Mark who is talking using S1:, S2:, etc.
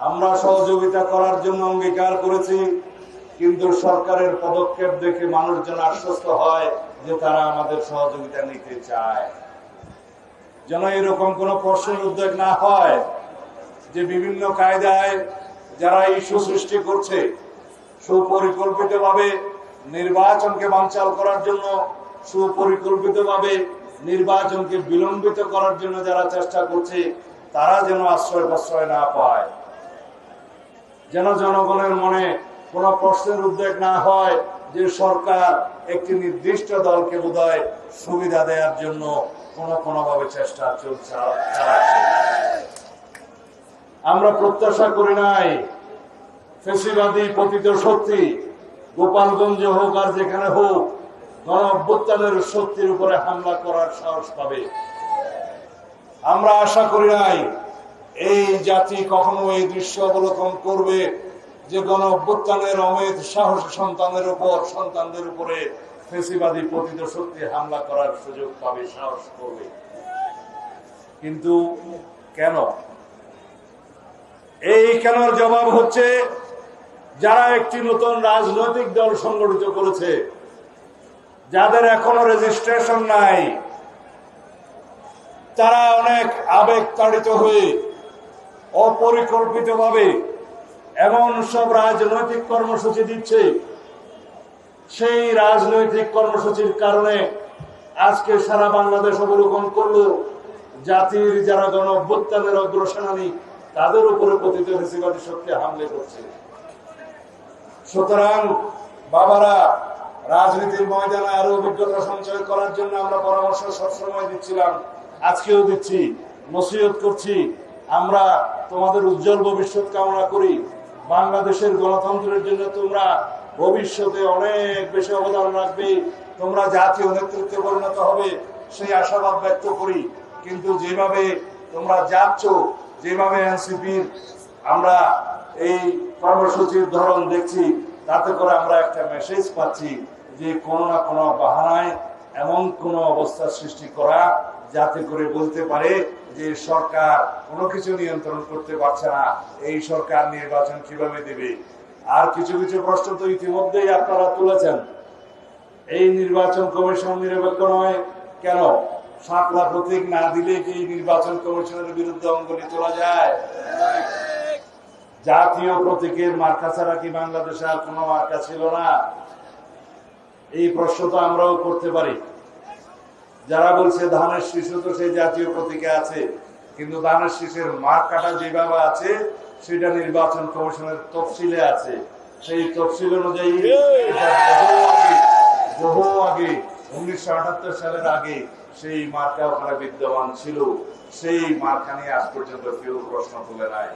S1: আমরা সহযোগিতা করার জন্য অঙ্গীকার করেছি, কিন্তু সরকারের পদক্ষেপ দেখে মানুষ যেন আশ্বস্ত হয় যে তারা আমাদের সহযোগিতা নিতে চায়। যেন এরকম কোনো প্রশ্নের উদ্বেগ না হয় যে বিভিন্ন কায়দায় যারা ইস্যু সৃষ্টি করছে, সুপরিকল্পিতভাবে নির্বাচনকে বানচাল করার জন্য, সুপরিকল্পিতভাবে নির্বাচনকে বিলম্বিত করার জন্য যারা চেষ্টা করছে, তারা যেন আশ্রয় প্রশ্রয় না পায়। যেন জনগণের মনে কোনো প্রশ্নের উদ্বেগ না হয় যে সরকার একটি নির্দিষ্ট দলকে বোধহয় সুবিধা দেওয়ার জন্য কোনোভাবে চেষ্টা চালাচ্ছে। আমরা প্রত্যাশা করি নাই ফ্যাসিবাদী পতিত শক্তি গোপালগঞ্জে হোক আর যেখানে হোক গণ অভ্যুত্থানের শক্তির উপরে হামলা করার সাহস পাবে। আমরা আশা করি নাই এই জাতি কখনো এই দৃশ্য অবলোকন করবে যে গণ অভ্যুত্থানের অমেধ সাহসী সন্তানদের উপরে ফ্যাসিবাদী পতিত শক্তি হামলা করার সুযোগ পাবে, সাহস করবে। কিন্তু কেন? এই কেনর জবাব হচ্ছে যারা একটি নতুন রাজনৈতিক দল সংগঠিত করেছে, যাদের এখনো রেজিস্ট্রেশন নাই, তারা অনেক আবেগ তাড়িত হয়ে অপরিকল্পিতভাবে এমন সব রাজনৈতিক কর্মসূচি দিচ্ছে, সেই রাজনৈতিক কর্মসূচির কারণে আজকে সারা বাংলাদেশ অবলোকন করলো জাতির যারা গণ অভ্যুত্থানের অগ্রসেনানী তাদের উপরে পতিত ফ্যাসিবাদী শক্তি হামলে করছে। সুতরাং বাবারা, রাজনীতির ময়দানে আরো অভিজ্ঞতা সঞ্চয় করার জন্য আমরা পরামর্শ সবসময় দিচ্ছিলাম, আজকেও দিচ্ছি, নসিহত করছি। আমরা তোমাদের উজ্জ্বল ভবিষ্যৎ কামনা করি। বাংলাদেশের গণতন্ত্রের জন্য তোমরা ভবিষ্যতে অনেক বেশি অবদান রাখবে, তোমরা জাতীয় নেতৃত্বে পরিণত হবে, সেই আশাবাদ ব্যক্ত করি। কিন্তু যেভাবে তোমরা যাচ্ছ, যেভাবে এনসিপির আমরা এই কর্মসূচির ধরন দেখছি, তাতে করে আমরা একটা মেসেজ পাচ্ছি যে কোনো না কোনো বাহানায় এমন কোন অবস্থা সৃষ্টি করা যাতে করে বলতে পারে যে সরকার কোনো কিছু নিয়ন্ত্রণ করতে পারছে না, এই সরকার নির্বাচন কিভাবে দেবে। আর কিছু কিছু প্রশ্ন তো ইতিমধ্যেই আপনারা তুলেছেন। এই নির্বাচন কমিশন নিরপেক্ষ নয় কেন? শাপলা প্রতীক না দিলে কি নির্বাচন কমিশনের বিরুদ্ধে অঙ্গুলি তোলা যায়? জাতীয় প্রতীকের মার্কা ছাড়া কি বাংলাদেশে আর কোনো মার্কা ছিল না? এই প্রশ্ন তো আমরাও করতে পারি। যারা বলছে ধানের শীষও তো সেই জাতীয় প্রতীকে আছে, কিন্তু ধানের শীষের মার্কাটা যেভাবে আছে সেটা নির্বাচন কমিশনের তফসিলে আছে। সেই তফসিল অনুযায়ী বহু আগে 1978 সালের আগে সেই মার্কা ওখানে বিদ্যমান ছিল। সেই মার্কা নিয়ে আজ পর্যন্ত কেউ প্রশ্ন তুলে নাই।